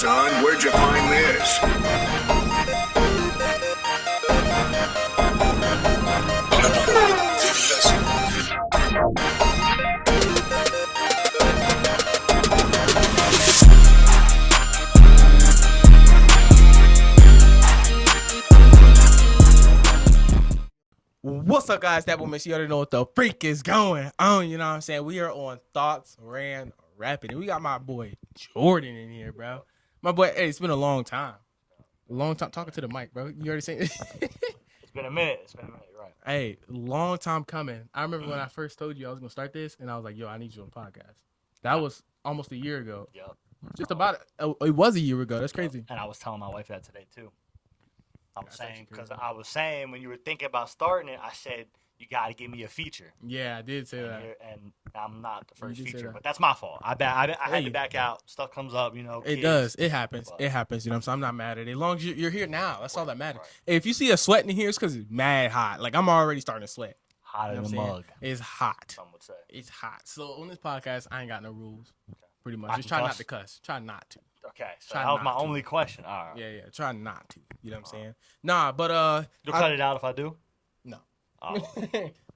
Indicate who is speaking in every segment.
Speaker 1: son? Where'd you find this?
Speaker 2: What's up, guys? That woman, she already know what the freak is going on. You know what I'm saying? We are on Thoughts Ran Rapid. And we got my boy Jordan in here, bro. My boy, hey, it's been a long time. A long time talking to the mic, bro. You already saying
Speaker 3: It's been a minute. You're right.
Speaker 2: Hey, long time coming. I remember when I first told you I was going to start this, and I was like, yo, I need you on the podcast. That was almost a year ago.
Speaker 3: Yep.
Speaker 2: Just about it was a year ago. That's crazy.
Speaker 3: And I was telling my wife that today, too. I was saying when you were thinking about starting it, I said, you got to give me a feature.
Speaker 2: Yeah, I did say that.
Speaker 3: And I'm not the first feature,
Speaker 2: that.
Speaker 3: But that's my fault. I had to back out. Stuff comes up, you know.
Speaker 2: It
Speaker 3: kids,
Speaker 2: does. It happens.
Speaker 3: but-
Speaker 2: It happens. You know what I'm saying? I'm not mad at it. As long as you're here now, that's all that matters.
Speaker 3: Right.
Speaker 2: If you see us sweating in here, it's because it's mad hot. Like, I'm already starting to sweat.
Speaker 3: Hotter
Speaker 2: You know
Speaker 3: than
Speaker 2: what
Speaker 3: a
Speaker 2: I'm
Speaker 3: mug,
Speaker 2: saying? It's hot.
Speaker 3: some would say.
Speaker 2: It's hot. So on this podcast, I ain't got no rules. Pretty much.
Speaker 3: I
Speaker 2: Just
Speaker 3: can
Speaker 2: try not
Speaker 3: cuss?
Speaker 2: to cuss. Try not to.
Speaker 3: Okay, so
Speaker 2: Try
Speaker 3: that was my
Speaker 2: not to.
Speaker 3: only question. All right.
Speaker 2: Yeah. Try not to. You know what I'm saying? Nah, but
Speaker 3: You'll cut it out if I do?
Speaker 2: No.
Speaker 3: Oh,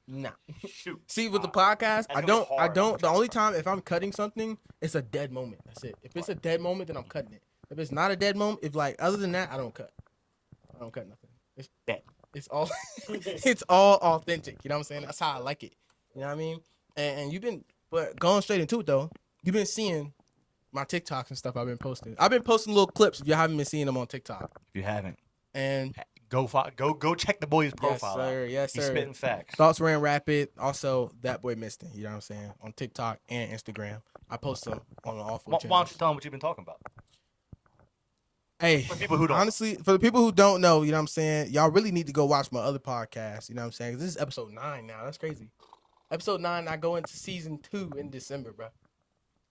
Speaker 2: Nah.
Speaker 3: shoot.
Speaker 2: See, with the podcast,
Speaker 3: That's
Speaker 2: I
Speaker 3: gonna be
Speaker 2: don't.
Speaker 3: hard.
Speaker 2: The only time if I'm cutting something, it's a dead moment. That's it. If it's a dead moment, then I'm cutting it. If it's not a dead moment, if like other than that, I don't cut. I don't cut nothing. It's
Speaker 3: Bet.
Speaker 2: It's all. It's all authentic. You know what I'm saying? That's how I like it. You know what I mean? And you've been, but going straight into it though, you've been seeing my TikToks and stuff I've been posting. I've been posting little clips if you haven't been seeing them on TikTok.
Speaker 3: If you haven't,
Speaker 2: And
Speaker 3: go check the boy's
Speaker 2: yes,
Speaker 3: profile out.
Speaker 2: sir. Yes,
Speaker 3: He's
Speaker 2: sir.
Speaker 3: spitting facts.
Speaker 2: Thoughts Ran Rapid. Also, That Boy Miston. You know what I'm saying? On TikTok and Instagram. I post them on all four
Speaker 3: Why
Speaker 2: channels.
Speaker 3: don't you tell him what you've been talking about?
Speaker 2: Hey,
Speaker 3: For people who don't.
Speaker 2: honestly, for the people who don't know, you know what I'm saying? Y'all really need to go watch my other podcast. You know what I'm saying? 'Cause this is episode 9 now. That's crazy. Episode 9, I go into season 2 in December, bro.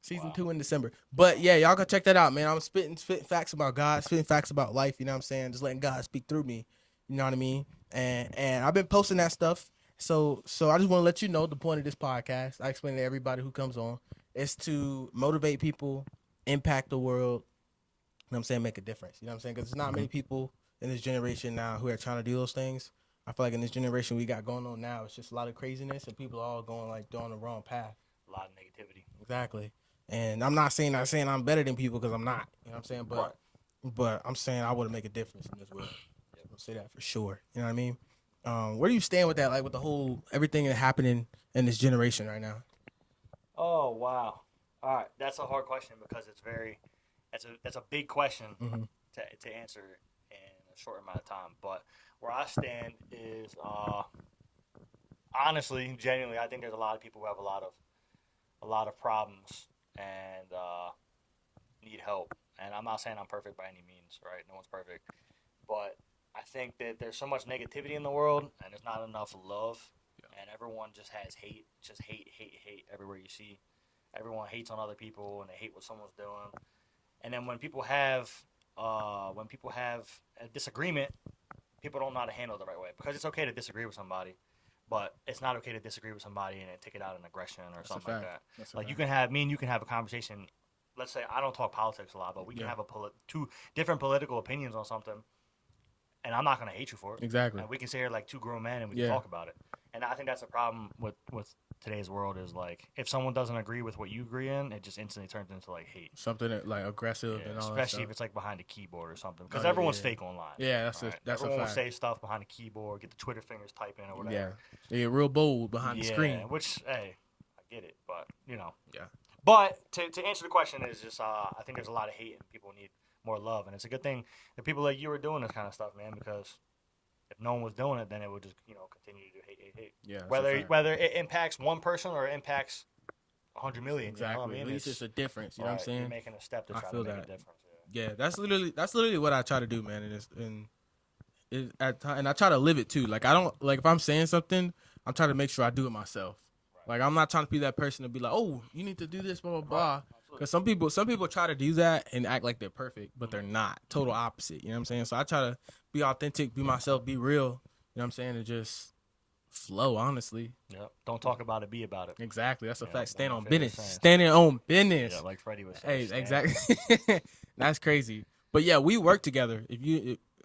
Speaker 2: Season 2 in December. But yeah, y'all go check that out, man. I'm spitting facts about God, spitting facts about life, you know what I'm saying? Just letting God speak through me. You know what I mean? And I've been posting that stuff. So I just want to let you know the point of this podcast. I explain to everybody who comes on. Is to motivate people, impact the world, you know what I'm saying, make a difference. You know what I'm saying? Because there's not many people in this generation now who are trying to do those things. I feel like in this generation we got going on now, it's just a lot of craziness and people are all going like down the wrong path.
Speaker 3: A lot of negativity.
Speaker 2: Exactly. And I'm not saying I'm better than people because I'm not. You know what I'm saying? But I'm saying I want to make a difference in this world. I'll say that for sure. You know what I mean? Where do you stand with that? Like with the whole everything that's happening in this generation right now?
Speaker 3: Oh wow! All right, that's a hard question because that's a big question
Speaker 2: Mhm.
Speaker 3: to answer in a short amount of time. But where I stand is honestly, genuinely, I think there's a lot of people who have a lot of problems and need help. And I'm not saying I'm perfect by any means, right? No one's perfect, but I think that there's so much negativity in the world and there's not enough love. And everyone just has hate, hate everywhere you see. Everyone hates on other people and they hate what someone's doing. And then when people have a disagreement, people don't know how to handle it the right way. Because it's okay to disagree with somebody, but it's not okay to disagree with somebody and then take it out in aggression or something like that. Like you can have a conversation. Let's say I don't talk politics a lot, but we can have two different political opinions on something. And I'm not going to hate you for it.
Speaker 2: Exactly.
Speaker 3: And we can sit here like two grown men and we can talk about it. And I think that's a problem with today's world is like if someone doesn't agree with what you agree in, it just instantly turns into like hate.
Speaker 2: Something that, like aggressive and all that
Speaker 3: especially
Speaker 2: stuff.
Speaker 3: if it's like behind a keyboard or something. Because everyone's fake online.
Speaker 2: Yeah, that's
Speaker 3: right?
Speaker 2: that's
Speaker 3: Everyone
Speaker 2: a
Speaker 3: will
Speaker 2: fact.
Speaker 3: say stuff behind the keyboard, get the Twitter fingers typing or whatever.
Speaker 2: Yeah, they get real bold behind the screen.
Speaker 3: Which, hey, I get it, but you know.
Speaker 2: Yeah.
Speaker 3: But to answer the question is just I think there's a lot of hate and people need more love, and it's a good thing that people like you are doing this kind of stuff, man. Because if no one was doing it, then it would just continue to do hate.
Speaker 2: Yeah.
Speaker 3: Whether it impacts one person or it impacts 100 million.
Speaker 2: Exactly.
Speaker 3: You know what I mean?
Speaker 2: At least it's a difference. You know what I'm saying?
Speaker 3: You're making a step to
Speaker 2: I
Speaker 3: try
Speaker 2: feel
Speaker 3: to make
Speaker 2: that.
Speaker 3: a difference.
Speaker 2: Yeah, that's literally what I try to do, man. And I try to live it too. Like I don't like if I'm saying something, I'm trying to make sure I do it myself. Like I'm not trying to be that person to be like, oh, you need to do this, blah blah blah. Because some people try to do that and act like they're perfect, but they're not. Total opposite. You know what I'm saying? So I try to be authentic, be myself, be real. You know what I'm saying? And just flow, honestly.
Speaker 3: Yep. Don't talk about it, be about it.
Speaker 2: Exactly. That's a
Speaker 3: Yeah,
Speaker 2: fact. Stand
Speaker 3: my
Speaker 2: on
Speaker 3: favorite
Speaker 2: business.
Speaker 3: saying.
Speaker 2: Standing on business.
Speaker 3: Yeah, like Freddie was
Speaker 2: Hey,
Speaker 3: saying.
Speaker 2: exactly. That's crazy. But yeah, we work together.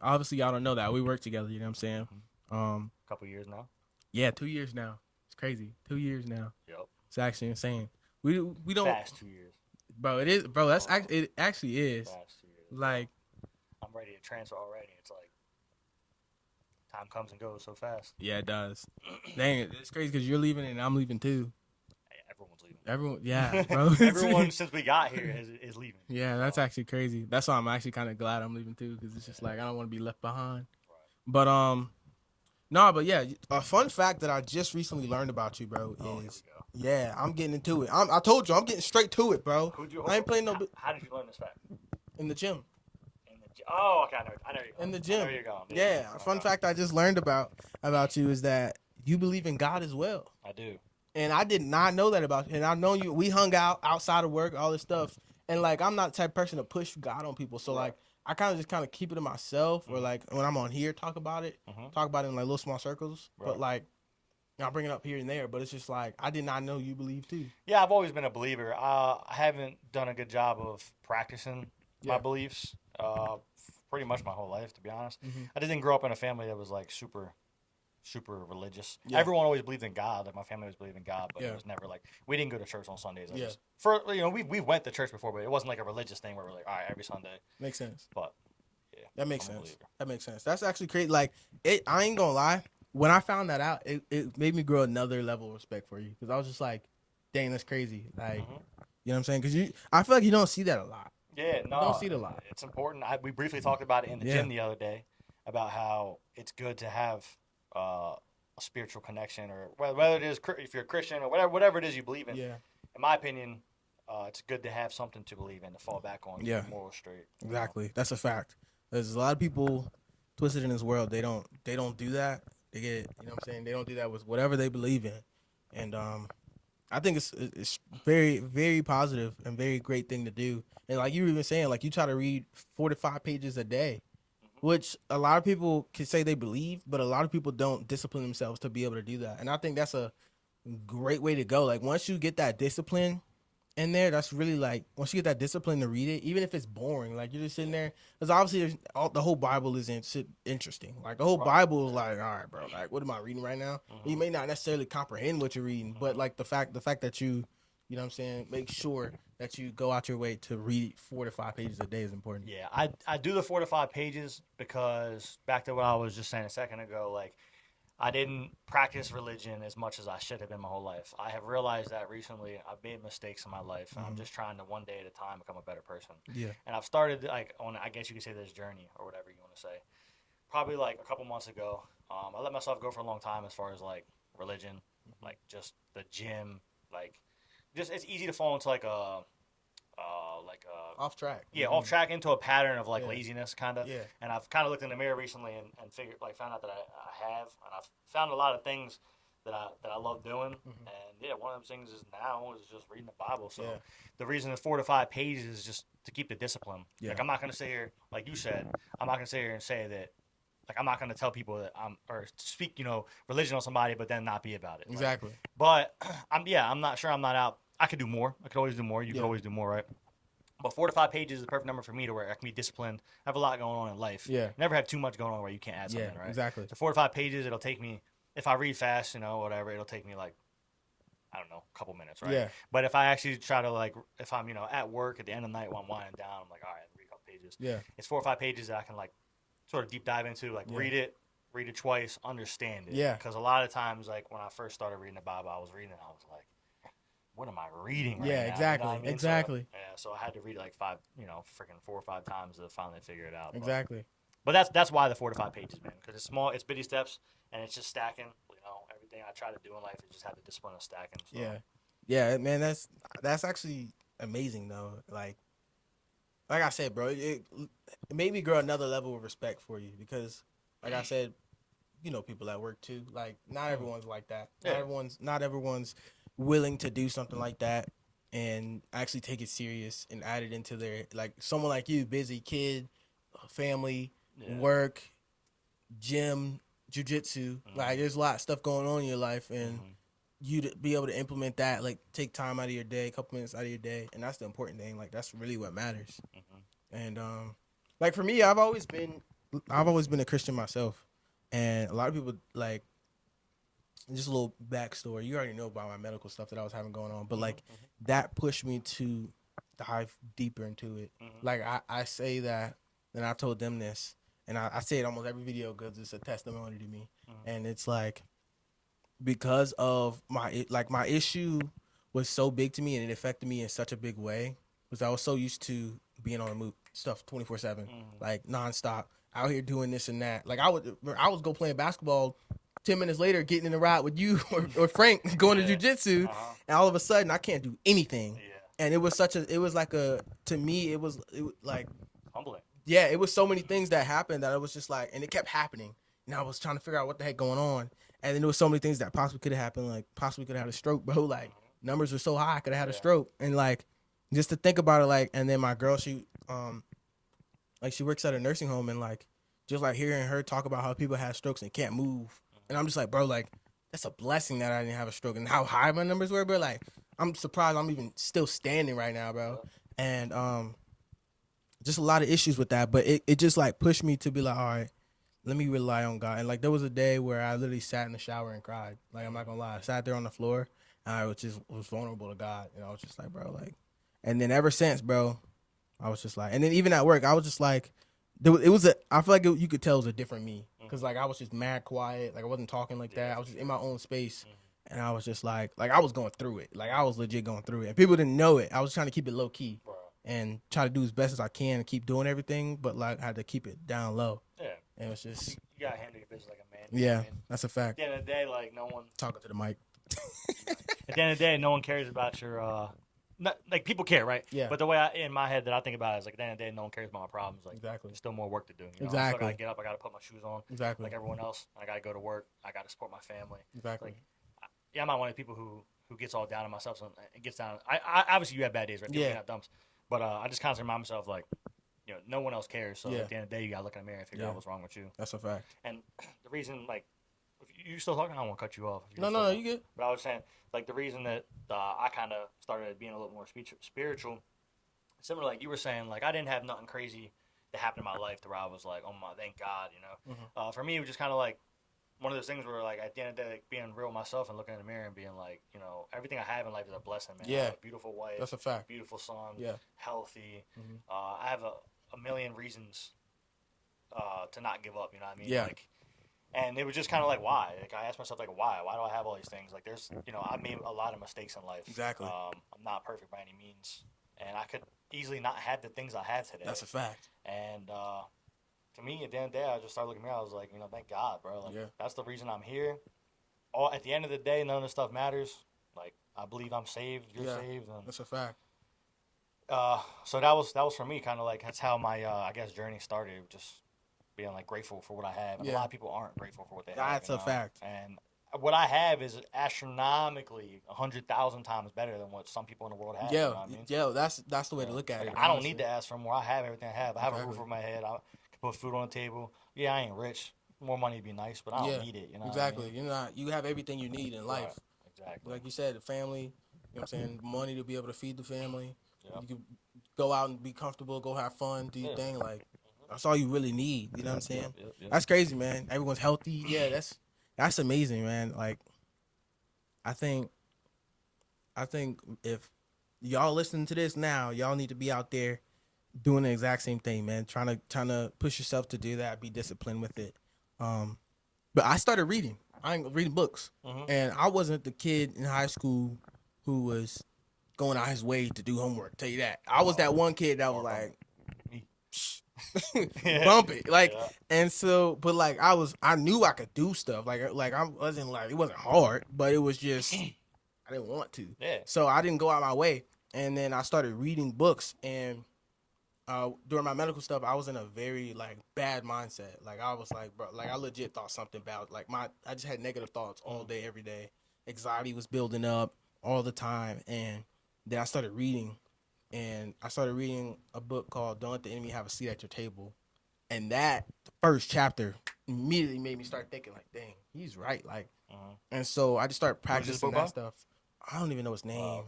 Speaker 2: Obviously y'all don't know that we work together. You know what I'm saying?
Speaker 3: A couple years now.
Speaker 2: Yeah, 2 years now. It's crazy. 2 years now.
Speaker 3: Yep.
Speaker 2: It's actually insane. We don't,
Speaker 3: Fast 2 years.
Speaker 2: bro. It is, bro. It actually is.
Speaker 3: Fast 2 years.
Speaker 2: Like,
Speaker 3: I'm ready to transfer already. It's like time comes and goes so fast.
Speaker 2: yeah, it does. Dang it, it's crazy because you're leaving and I'm leaving too.
Speaker 3: Hey, everyone's leaving.
Speaker 2: Everyone, yeah, bro.
Speaker 3: Everyone since we got here is leaving.
Speaker 2: Yeah, that's actually crazy. That's why I'm actually kind of glad I'm leaving too, because it's just like I don't want to be left behind. But no, but yeah, a fun fact that I just recently learned about you, bro,
Speaker 3: Oh,
Speaker 2: is
Speaker 3: here we go.
Speaker 2: yeah, I'm getting into it. I told you I'm getting straight to it, bro. I ain't playing no
Speaker 3: How did you learn this fact?
Speaker 2: in the gym.
Speaker 3: Oh, okay, I know you're going.
Speaker 2: In the
Speaker 3: I know
Speaker 2: gym.
Speaker 3: where you're going.
Speaker 2: Yeah, a fun fact I just learned about you is that you believe in God as well.
Speaker 3: I do.
Speaker 2: And I did not know that about you. And I know you. We hung out outside of work, all this stuff. And like, I'm not the type of person to push God on people. So like, I kind of keep it to myself. Or like, when I'm on here, talk about it in like little small circles.
Speaker 3: Right.
Speaker 2: But like, I'll bring it up here and there. But it's just like, I did not know you believe too.
Speaker 3: Yeah, I've always been a believer. I haven't done a good job of practicing my beliefs. Pretty much my whole life, to be honest. I didn't grow up in a family that was like super religious.
Speaker 2: Yeah.
Speaker 3: Everyone always believed in God. Like my family always believed in God, but it was never like we didn't go to church on Sundays. We went to church before, but it wasn't like a religious thing where we're like, all right, every Sunday.
Speaker 2: Makes sense.
Speaker 3: But yeah,
Speaker 2: that makes sense. That makes sense. That's actually crazy. Like I ain't gonna lie. When I found that out, it made me grow another level of respect for you because I was just like, dang, that's crazy. Like, you know what I'm saying? Because I feel like you don't see that a lot.
Speaker 3: Yeah, no,
Speaker 2: you don't see it a lot.
Speaker 3: It's important. We briefly talked about it in the gym the other day about how it's good to have a spiritual connection, or whether it is if you're a Christian or whatever it is you believe in.
Speaker 2: Yeah.
Speaker 3: In my opinion, it's good to have something to believe in to fall back on.
Speaker 2: Yeah.
Speaker 3: Moral straight.
Speaker 2: Exactly. That's a fact. There's a lot of people twisted in this world. They don't do that. They get, you know what I'm saying? They don't do that with whatever they believe in. And I think it's very, very positive and very great thing to do. And like you were even saying, like you try to read 4 to 5 pages a day, which a lot of people can say they believe, but a lot of people don't discipline themselves to be able to do that. And I think that's a great way to go. Like once you get that discipline in there, that's really like once you get that discipline to read it, even if it's boring, like you're just sitting there, because obviously the whole Bible isn't interesting. Like the whole Bible is like, all right, bro, like what am I reading right now? You may not necessarily comprehend what you're reading, but like the fact that you know what I'm saying, make sure that you go out your way to read 4 to 5 pages a day is important.
Speaker 3: Yeah, I do the 4 to 5 pages because back to what I was just saying a second ago, like I didn't practice religion as much as I should have in my whole life. I have realized that recently. I've made mistakes in my life, and I'm just trying to one day at a time become a better person.
Speaker 2: Yeah.
Speaker 3: And I've started like on, I guess you could say, this journey or whatever you want to say. Probably like a couple months ago, I let myself go for a long time as far as like religion, like just the gym, like just it's easy to fall into like a
Speaker 2: Off track.
Speaker 3: Yeah, off track into a pattern of like laziness, kind of.
Speaker 2: Yeah.
Speaker 3: And I've kind of looked in the mirror recently and found out that I have, and I've found a lot of things that I love doing. And yeah, one of those things is now is just reading the Bible. So the reason it's 4 to 5 pages is just to keep the discipline.
Speaker 2: Yeah.
Speaker 3: Like I'm not gonna sit here, like you said, I'm not gonna sit here and say that. Like I'm not gonna tell people that or speak, religion on somebody, but then not be about it.
Speaker 2: Exactly.
Speaker 3: But I'm not sure. I'm not out. I could do more. I could always do more. You could always do more, right? But 4 to 5 pages is the perfect number for me to where I can be disciplined. I have a lot going on in life.
Speaker 2: Yeah.
Speaker 3: Never have too much going on where you can't add something, right?
Speaker 2: Exactly.
Speaker 3: So 4 to 5 pages, it'll take me, if I read fast, whatever, it'll take me like, I don't know, a couple minutes, right?
Speaker 2: Yeah.
Speaker 3: But if I actually try to like, if I'm, at work at the end of the night while I'm winding down, I'm like, all right, read a couple pages.
Speaker 2: Yeah.
Speaker 3: It's 4 or 5 pages that I can like sort of deep dive into, like read it twice, understand it.
Speaker 2: Yeah.
Speaker 3: Because a lot of times, like when I first started reading the Bible, I was like, what am I reading right now?
Speaker 2: Yeah, exactly.
Speaker 3: You know what I mean?
Speaker 2: Exactly.
Speaker 3: So I had to read it like 4 or 5 times to finally figure it out.
Speaker 2: Exactly.
Speaker 3: But that's why the 4 to 5 pages, man, because it's small, it's bitty steps, and it's just stacking. Everything I try to do in life is just have the discipline of stacking. So.
Speaker 2: Yeah, man, that's actually amazing though. Like I said, bro, it made me grow another level of respect for you because, like I said, people at work too. Like not everyone's like that.
Speaker 3: Yeah.
Speaker 2: Not everyone's willing to do something like that and actually take it serious and add it into their, like someone like you, busy kid, family, work, gym, jujitsu. Like there's a lot of stuff going on in your life, and you to be able to implement that, like take time out of your day, a couple minutes out of your day, and that's the important thing. Like that's really what matters. And like for me, I've always been a Christian myself, and a lot of people like just a little backstory. You already know about my medical stuff that I was having going on, but like that pushed me to dive deeper into it. Like I say that, and I told them this, and I say it almost every video because it's a testimony to me, and it's like because of my issue was so big to me and it affected me in such a big way because I was so used to being on the move stuff 24/7, like nonstop out here doing this and that. Like I would go playing basketball. 10 minutes later, getting in a ride with you or Frank going to jujitsu, and all of a sudden I can't do anything. And it was to me it was like
Speaker 3: humbling.
Speaker 2: Yeah, it was so many things that happened that it was just like, and it kept happening. And I was trying to figure out what the heck going on. And then there was so many things that possibly could have happened, like possibly could have had a stroke, bro. Like numbers were so high, I could have had a stroke. And like just to think about it, like, and then my girl, she works at a nursing home, and like just like hearing her talk about how people have strokes and can't move. And I'm just like, bro, like that's a blessing that I didn't have a stroke and how high my numbers were, bro. Like I'm surprised I'm even still standing right now, bro. And just a lot of issues with that, but it just like pushed me to be like, all right, let me rely on God. And like there was a day where I literally sat in the shower and cried. Like I'm not gonna lie, I sat there on the floor and I was vulnerable to God, and I was just like, bro, like. And then ever since, bro, I was just like, and then even at work, I was just like, I feel like you could tell it was a different me, because like I was just mad quiet, like I wasn't talking like that. I was just in my own space, and I was just like I was going through it, like I was legit going through it, and people didn't know it. I was trying to keep it low key and try to do as best as I can and keep doing everything, but like I had to keep it down low. Yeah, and it was just
Speaker 3: you gotta handle your business like a man.
Speaker 2: Yeah, that's a fact.
Speaker 3: At the end of the day, like no one
Speaker 2: talking to the mic.
Speaker 3: At the end of the day, no one cares about your like people care, right?
Speaker 2: Yeah.
Speaker 3: But the way in my head that I think about it is like at the end of the day, no one cares about my problems. Like
Speaker 2: exactly.
Speaker 3: There's still more work to do. You know?
Speaker 2: Exactly.
Speaker 3: I still gotta get up. I gotta put my shoes on.
Speaker 2: Exactly.
Speaker 3: Like everyone else. I gotta go to work. I gotta support my family.
Speaker 2: Exactly.
Speaker 3: Like, I'm not one of the people who gets all down on myself and gets down. I obviously you have bad days, right? People have dumps. But I just constantly remind myself like, you know, no one else cares. So at the end of the day, you gotta look in the mirror and figure out what's wrong with you.
Speaker 2: That's a fact.
Speaker 3: And the reason, like, if you still talking, I don't want to cut you off.
Speaker 2: No, you good.
Speaker 3: But I was saying, like, the reason that I kind of started being a little more spiritual, similar like you were saying, like, I didn't have nothing crazy that happened in my life to where I was like, oh my, thank God, you know. For me, it was just kind of like one of those things where, like, at the end of the day, like, being real with myself and looking in the mirror and being like, you know, everything I have in life is a blessing, man.
Speaker 2: Yeah.
Speaker 3: I have a beautiful wife.
Speaker 2: That's a fact.
Speaker 3: Beautiful son.
Speaker 2: Yeah.
Speaker 3: Healthy. I have a million reasons to not give up, you know what I mean?
Speaker 2: Yeah.
Speaker 3: Like, and it was just kind of like, why? Like, I asked myself, like, why? Why do I have all these things? Like, there's, you know, I made a lot of mistakes in life.
Speaker 2: Exactly.
Speaker 3: I'm not perfect by any means. And I could easily not have the things I have today.
Speaker 2: That's a fact.
Speaker 3: And to me, at the end of the day, I just started looking at me. I was like, you know, thank God, bro. Like, that's the reason I'm here. At the end of the day, none of this stuff matters. Like, I believe I'm saved. You're saved. And,
Speaker 2: that's a fact.
Speaker 3: So that was for me, kind of like, that's how my, I guess, journey started. Just being like grateful for what I have. And a lot of people aren't grateful for what they have.
Speaker 2: That's a fact.
Speaker 3: And what I have is astronomically 100,000 times better than what some people in the world have.
Speaker 2: Yeah,
Speaker 3: you know what I mean?
Speaker 2: That's the way to look at it.
Speaker 3: I don't need to ask for more. I have everything I have. I have a roof over my head. I can put food on the table. Yeah, I ain't rich. More money would be nice, but I don't need it. You know
Speaker 2: exactly.
Speaker 3: What I mean?
Speaker 2: You're not. You have everything you need in life.
Speaker 3: Right. Exactly.
Speaker 2: Like you said, the family. You know what I'm saying? Money to be able to feed the family.
Speaker 3: Yep.
Speaker 2: You can go out and be comfortable. Go have fun. Do your thing. Like that's all you really need. You know what I'm saying?
Speaker 3: Yep.
Speaker 2: That's crazy, man. Everyone's healthy. Yeah, that's amazing, man. Like, I think if y'all listening to this now, y'all need to be out there doing the exact same thing, man. Trying to push yourself to do that. Be disciplined with it. But I started reading. Reading books, and I wasn't the kid in high school who was going out his way to do homework. Tell you that. I was that one kid that was like, bump it, like, and so, but like I knew I could do stuff, like I wasn't like, it wasn't hard, but it was just I didn't want to, so I didn't go out my way, and then I started reading books, and during my medical stuff, I was in a very like bad mindset, like I was like, bro, like I legit thought something about like I just had negative thoughts all day, every day, anxiety was building up all the time, and then I started reading. And I started reading a book called Don't Let the Enemy Have a Seat at Your Table. And that first chapter immediately made me start thinking like, dang, he's right. Like, and so I just started practicing that stuff. I don't even know his name.
Speaker 3: Oh,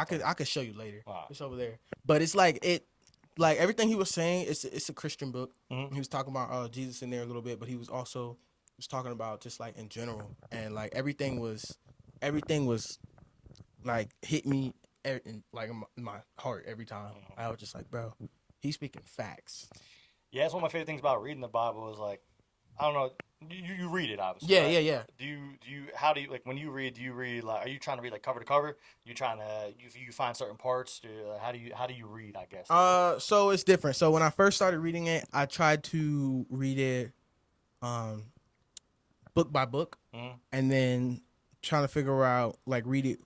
Speaker 3: okay.
Speaker 2: I could show you later.
Speaker 3: Wow.
Speaker 2: It's over there. But it's like like everything he was saying. It's a Christian book.
Speaker 3: Mhm.
Speaker 2: He was talking about Jesus in there a little bit, but he was also talking about just like in general, and like everything was like hit me like in my heart every time. I was just like, bro, he's speaking facts.
Speaker 3: Yeah, that's one of my favorite things about reading the Bible is like, I don't know, you read it obviously.
Speaker 2: Yeah,
Speaker 3: right?
Speaker 2: yeah.
Speaker 3: Do you how do you like when you read? Do you read like? Are you trying to read like cover to cover? You trying to you find certain parts? How do you read? I guess.
Speaker 2: So it's different. So when I first started reading it, I tried to read it, book by book, and then trying to figure out like read it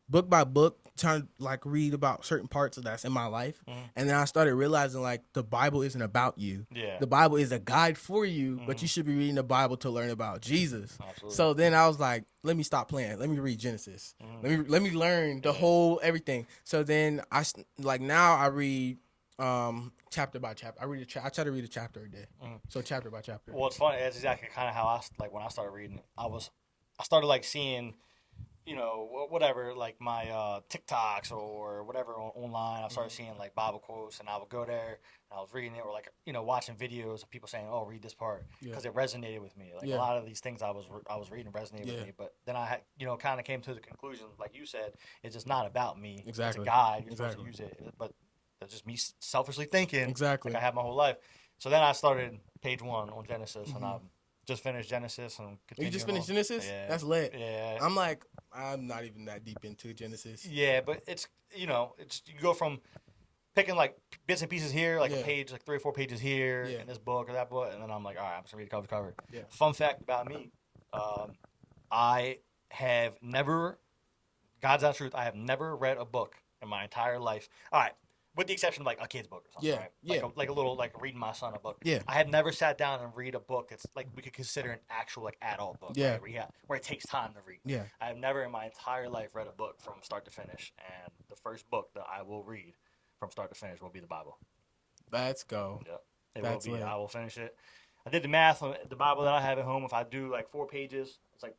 Speaker 2: book by book, trying to like read about certain parts of that's in my life, and then I started realizing like the Bible isn't about you.
Speaker 3: Yeah.
Speaker 2: The Bible is a guide for you, but you should be reading the Bible to learn about Jesus.
Speaker 3: Absolutely.
Speaker 2: So then I was like, let me stop playing. Let me read Genesis. Let me learn the whole everything. So then now I read chapter by chapter. I try to read a chapter a day. So chapter by chapter.
Speaker 3: Well, it's funny. It's exactly kind of how when I started reading. I started like seeing, whatever, like my TikToks or whatever online. I started seeing like Bible quotes, and I would go there and I was reading it, or like watching videos of people saying, "Oh, read this part," because it resonated with me. Like a lot of these things I was reading resonated with me. But then I kind of came to the conclusion, like you said, it's just not about me.
Speaker 2: Exactly.
Speaker 3: It's a guide. You're supposed to use it, but that's just me selfishly thinking.
Speaker 2: Exactly.
Speaker 3: Like I have my whole life. So then I started page 1 on Genesis, and I just finished Genesis and
Speaker 2: You just finished
Speaker 3: on.
Speaker 2: Genesis?
Speaker 3: Yeah.
Speaker 2: That's lit.
Speaker 3: Yeah.
Speaker 2: I'm not even that deep into Genesis.
Speaker 3: Yeah, but it's you go from picking like bits and pieces here, like a page, like 3 or 4 pages here in this book or that book, and then I'm like, all right, I'm just gonna read it cover to cover.
Speaker 2: Yeah.
Speaker 3: Fun fact about me, I have never, God's honest truth, I have never read a book in my entire life. All right. With the exception of like a kid's book or something, right? Like a little, like reading my son a book.
Speaker 2: Yeah.
Speaker 3: I have never sat down and read a book that's like we could consider an actual like adult book.
Speaker 2: Yeah.
Speaker 3: Right? Where it takes time to read.
Speaker 2: Yeah.
Speaker 3: I have never in my entire life read a book from start to finish, and the first book that I will read from start to finish will be the Bible.
Speaker 2: Let's go.
Speaker 3: Yeah.
Speaker 2: That's
Speaker 3: will be.
Speaker 2: lit.
Speaker 3: I will finish it. I did the math on the Bible that I have at home. If I do like 4 pages, it's like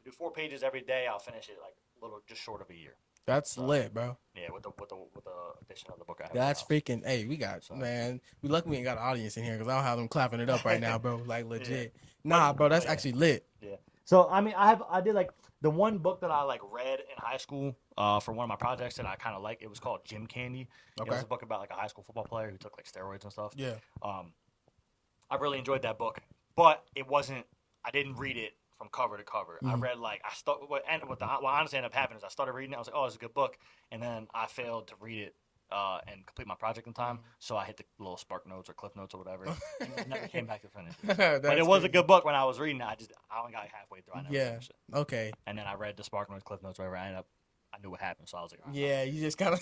Speaker 3: do 4 pages every day. I'll finish it like a little, just short of a year.
Speaker 2: That's lit, bro.
Speaker 3: Yeah, with the addition of the book I have.
Speaker 2: That's freaking. Hey, we got man. We lucky we ain't got an audience in here because I'll have them clapping it up right now, bro. Like legit. Nah, bro, that's actually lit.
Speaker 3: Yeah. So I mean, I did like the one book that I like read in high school for one of my projects that I kind of like. It was called Gym Candy.
Speaker 2: Okay.
Speaker 3: It was a book about like a high school football player who took like steroids and stuff.
Speaker 2: Yeah.
Speaker 3: I really enjoyed that book, but it wasn't. I didn't read it from cover to cover. I read like what honestly ended up happening is I started reading it. I was like, oh, it's a good book, and then I failed to read it and complete my project in time. So I hit the little Spark Notes or Cliff Notes or whatever, and never came back to finish it. But it was a good book when I was reading it. I only got halfway through. I never finished it.
Speaker 2: Okay.
Speaker 3: And then I read the Spark Notes, Cliff Notes, whatever. I knew what happened, so I was like, all right,
Speaker 2: Yeah, you just kind of.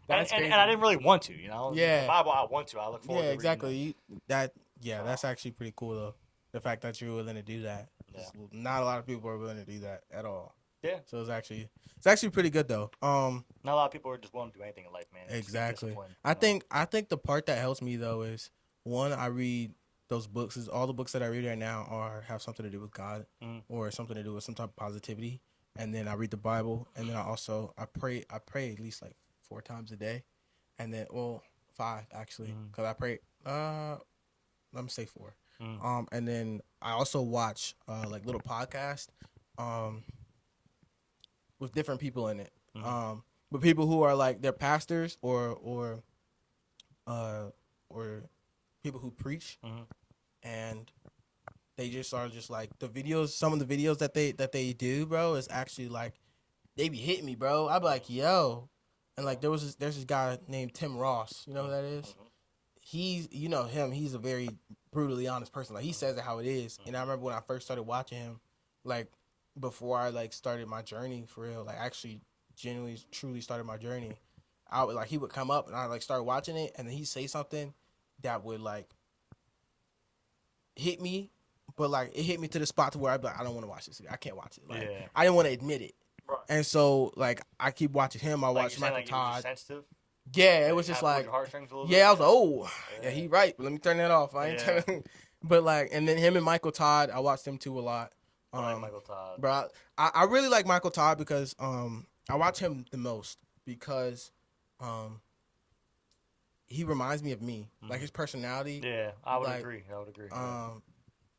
Speaker 3: and I didn't really want to,
Speaker 2: Yeah.
Speaker 3: The Bible I want to. I look forward to reading
Speaker 2: exactly. That's actually pretty cool though. The fact that you're willing to do that.
Speaker 3: Yeah.
Speaker 2: Not a lot of people are willing to do that at all.
Speaker 3: Yeah.
Speaker 2: So it's actually pretty good though.
Speaker 3: Not a lot of people are just willing to do anything in life, man.
Speaker 2: Exactly. I think the part that helps me though is one, I read those books. Is all the books that I read right now have something to do with God or something to do with some type of positivity. And then I read the Bible, and then I pray at least like 4 times a day, and then 5 actually, because I pray. Let me say 4. And then I also watch like little podcasts with different people in it. With people who are like they're pastors or people who preach, and they just are just like the videos. Some of the videos that they do, bro, is actually like they be hitting me, bro. I be like, yo, and like there's this guy named Tim Ross. You know who that is? He's him. He's a very brutally honest person. Like he says it how it is. And I remember when I first started watching him, like before I like started my journey for real, like actually genuinely truly started my journey. He would come up and I like started watching it, and then he'd say something that would like hit me, but like it hit me to the spot to where I'd be like, I don't want to watch this. I can't watch it. Like I didn't want to admit it. Right. And so like I keep watching him. I watch Michael Todd.
Speaker 3: Sensitive?
Speaker 2: Yeah, it was just like, I was like, oh, yeah, he right. But let me turn that off. I ain't trying to. But like, and then him and Michael Todd, I watched them two a lot.
Speaker 3: I like Michael Todd.
Speaker 2: Bro, I really like Michael Todd because I watch him the most because he reminds me of me. Like his personality.
Speaker 3: Yeah, I would
Speaker 2: like,
Speaker 3: agree.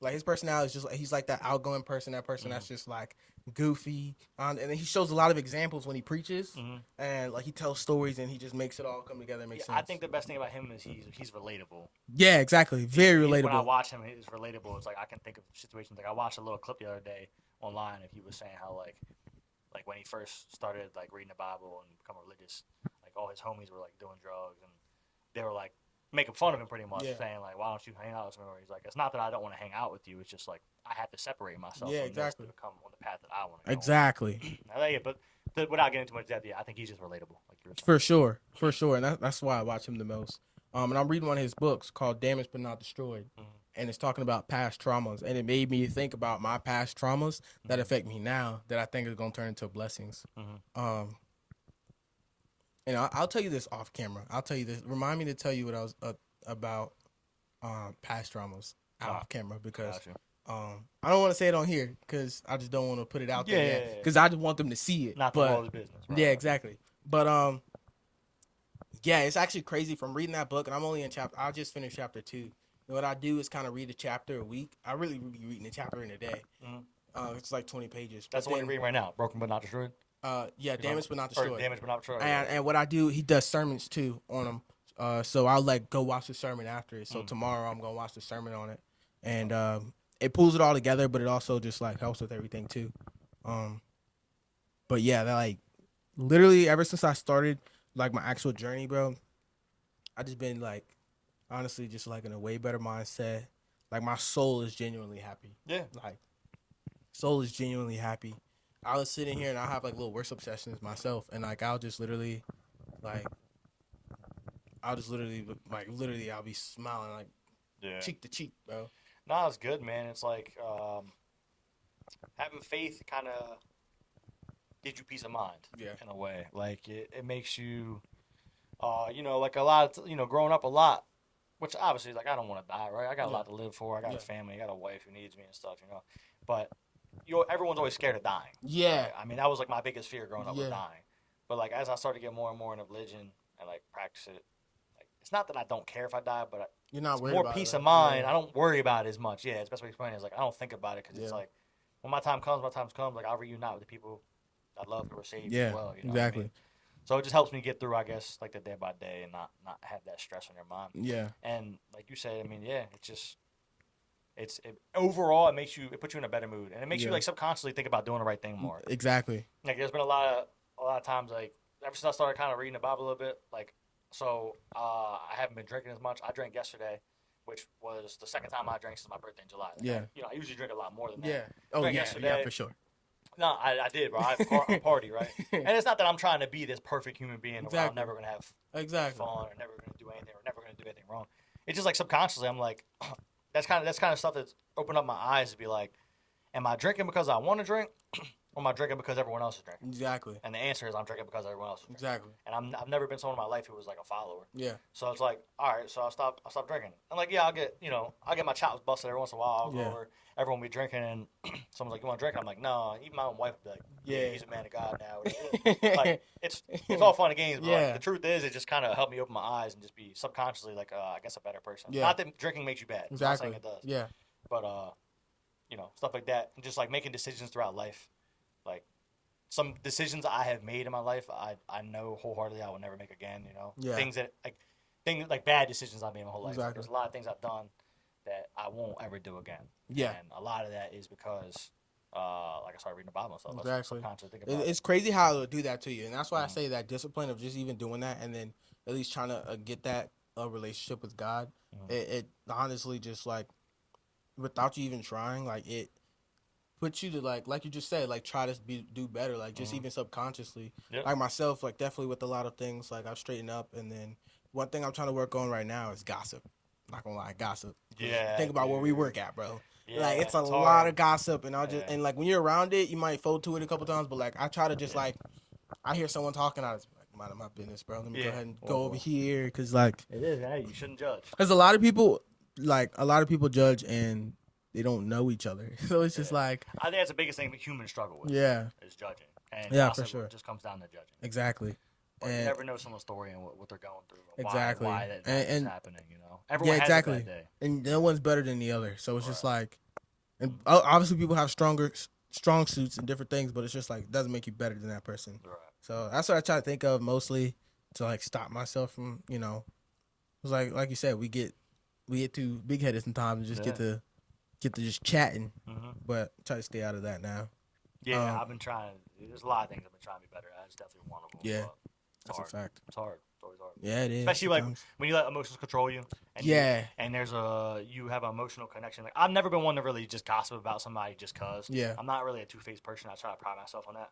Speaker 2: Like his personality is just like he's like that outgoing person, that person that's just like goofy, and then he shows a lot of examples when he preaches, and like he tells stories and he just makes it all come together and make sense.
Speaker 3: I think the best thing about him is he's relatable.
Speaker 2: Yeah, exactly. Very relatable.
Speaker 3: When I watch him, it's relatable. It's like I can think of situations. Like I watched a little clip the other day online, and he was saying how like when he first started like reading the Bible and become religious, like all his homies were like doing drugs, and they were like making fun of him pretty much, saying like, "Why don't you hang out with me?" He's like, "It's not that I don't want to hang out with you. It's just like I have to separate myself from this to become on the path that I want to go."
Speaker 2: Exactly.
Speaker 3: But without getting too much depth, I think he's just relatable. Like you're
Speaker 2: saying. For sure, and that's why I watch him the most. And I'm reading one of his books called "Damaged but Not Destroyed," and it's talking about past traumas, and it made me think about my past traumas that affect me now that I think is gonna turn into blessings. And I'll tell you this off camera. I'll tell you this. Remind me to tell you what I was about past traumas off camera because I don't want to say it on here because I just don't want to put it out there yet because I just want them to see it.
Speaker 3: Not the world's business. Right?
Speaker 2: Yeah, exactly. But yeah, it's actually crazy from reading that book, and I'm only in chapter. I just finished chapter 2. And what I do is kind of read a chapter a week. I really be reading a chapter in a day. It's like 20 pages.
Speaker 3: That's the one you're reading right now. Broken but not destroyed.
Speaker 2: Yeah, Damaged but Not Destroyed.
Speaker 3: Damaged but not destroyed.
Speaker 2: And what I do, he does sermons too on them. So I'll like go watch the sermon after it. So tomorrow I'm gonna watch the sermon on it, and it pulls it all together, but it also just like helps with everything too. But yeah, that like literally ever since I started like my actual journey, bro, I just been like honestly just like in a way better mindset. Like my soul is genuinely happy.
Speaker 3: Yeah.
Speaker 2: Like soul is genuinely happy. I was sitting here and I'll have like little worship sessions myself, and like I'll just literally I'll be smiling like cheek to cheek, bro.
Speaker 3: No, it's good, man. It's like having faith kind of gives you peace of mind.
Speaker 2: Yeah.
Speaker 3: In a way, like it makes you, like a lot of growing up a lot, which obviously like I don't want to die, right? I got a lot to live for. I got a family. I got a wife who needs me and stuff, but. Everyone's always scared of dying.
Speaker 2: Yeah.
Speaker 3: Right? I mean, that was like my biggest fear growing up was dying. But like as I started to get more and more into religion and like practice it, like it's not that I don't care if I die, but
Speaker 2: you're not worried
Speaker 3: more
Speaker 2: about
Speaker 3: peace
Speaker 2: it.
Speaker 3: of mind. Yeah. I don't worry about it as much. Yeah, it's the best way to explain it is like I don't think about it because it's like when my time comes, like I'll reunite with the people I love who were saved as well. You know
Speaker 2: exactly.
Speaker 3: What I mean? So it just helps me get through, I guess, like the day by day and not have that stress on your mind.
Speaker 2: Yeah.
Speaker 3: And like you said, I mean, it's just. Overall, it puts you in a better mood, and it makes you like subconsciously think about doing the right thing more.
Speaker 2: Exactly.
Speaker 3: Like there's been a lot of times like ever since I started kind of reading the Bible a little bit, like I haven't been drinking as much. I drank yesterday, which was the second time I drank since my birthday in July. Like, I usually drink a lot more than that.
Speaker 2: Yeah. Oh yeah, for sure.
Speaker 3: No, I did, bro. I party, right? And it's not that I'm trying to be this perfect human being where I'm never gonna have fun or never gonna do anything or never gonna do anything wrong. It's just like subconsciously I'm like. That's kind of stuff that's opened up my eyes to be like, am I drinking because I want to drink, or am I drinking because everyone else is drinking?
Speaker 2: Exactly.
Speaker 3: And the answer is I'm drinking because everyone else is drinking.
Speaker 2: Exactly.
Speaker 3: And I've never been someone in my life who was like a follower.
Speaker 2: Yeah.
Speaker 3: So it's like, all right, so I'll stop drinking. And like, I'll get my chops busted every once in a while. I'll go over, everyone will be drinking, and someone's like, you want to drink? I'm like, no. Even my own wife would be like, yeah, he's a man of God now. Like it's all fun and games, but like, the truth is, it just kind of helped me open my eyes and just be subconsciously like, I guess a better person. Yeah. Not that drinking makes you bad.
Speaker 2: Exactly.
Speaker 3: I'm not saying it does.
Speaker 2: Yeah.
Speaker 3: But stuff like that, and just like making decisions throughout life, like some decisions I have made in my life, I know wholeheartedly I will never make again. Things like bad decisions I made my whole life.
Speaker 2: Exactly.
Speaker 3: There's a lot of things I've done that I won't ever do again.
Speaker 2: Yeah,
Speaker 3: and a lot of that is because like I started reading the Bible and stuff.
Speaker 2: Exactly.
Speaker 3: It's
Speaker 2: crazy how it'll do that to you, and that's why I say that discipline of just even doing that, and then at least trying to get that relationship with God. It honestly just like. Without you even trying, like it puts you to like you just said, like try to do better, like just even subconsciously.
Speaker 3: Yep.
Speaker 2: Like myself, like definitely with a lot of things, like I've straightened up, and then one thing I'm trying to work on right now is gossip. Not gonna lie, gossip.
Speaker 3: Yeah.
Speaker 2: Think about where we work at, bro.
Speaker 3: Yeah,
Speaker 2: like it's a lot of gossip, and and like when you're around it, you might fold to it a couple times, but like I try to just like I hear someone talking, I just like mind my business, bro. Let me go ahead and go over here, cause like
Speaker 3: it is. Hey, you shouldn't judge.
Speaker 2: There's a lot of people. like a lot of people judge and they don't know each other. So it's just
Speaker 3: Yeah.
Speaker 2: like,
Speaker 3: I think that's the biggest thing that humans struggle with.
Speaker 2: yeah,
Speaker 3: Is judging. And
Speaker 2: Yeah, for
Speaker 3: honestly,
Speaker 2: sure.
Speaker 3: it just comes down to judging.
Speaker 2: exactly.
Speaker 3: But you
Speaker 2: And
Speaker 3: never know someone's story and what they're going through. And
Speaker 2: Exactly.
Speaker 3: Why that
Speaker 2: And-
Speaker 3: is
Speaker 2: and-
Speaker 3: happening, you know? Everyone has a
Speaker 2: exactly.
Speaker 3: bad day.
Speaker 2: And no one's better than the other. So it's just
Speaker 3: Right.
Speaker 2: like, and obviously people have strong suits and different things, but it's just like, it doesn't make you better than that person.
Speaker 3: Right.
Speaker 2: So that's what I try to think of mostly to like stop myself from, it's like you said, we get too big headed sometimes and just get to just chatting,
Speaker 3: Mm-hmm.
Speaker 2: but try to stay out of that now.
Speaker 3: Yeah, I've been trying. There's a lot of things I've been trying to be better at. It's definitely one of them.
Speaker 2: Yeah,
Speaker 3: but it's
Speaker 2: That's
Speaker 3: hard.
Speaker 2: a fact.
Speaker 3: It's hard. It's always hard.
Speaker 2: Yeah, it is.
Speaker 3: Especially like
Speaker 2: sometimes.
Speaker 3: when you let emotions control you. And
Speaker 2: Yeah.
Speaker 3: and you have an emotional connection. Like I've never been one to really just gossip about somebody just cause.
Speaker 2: Yeah.
Speaker 3: I'm not really a two-faced person. I try to pride myself on that.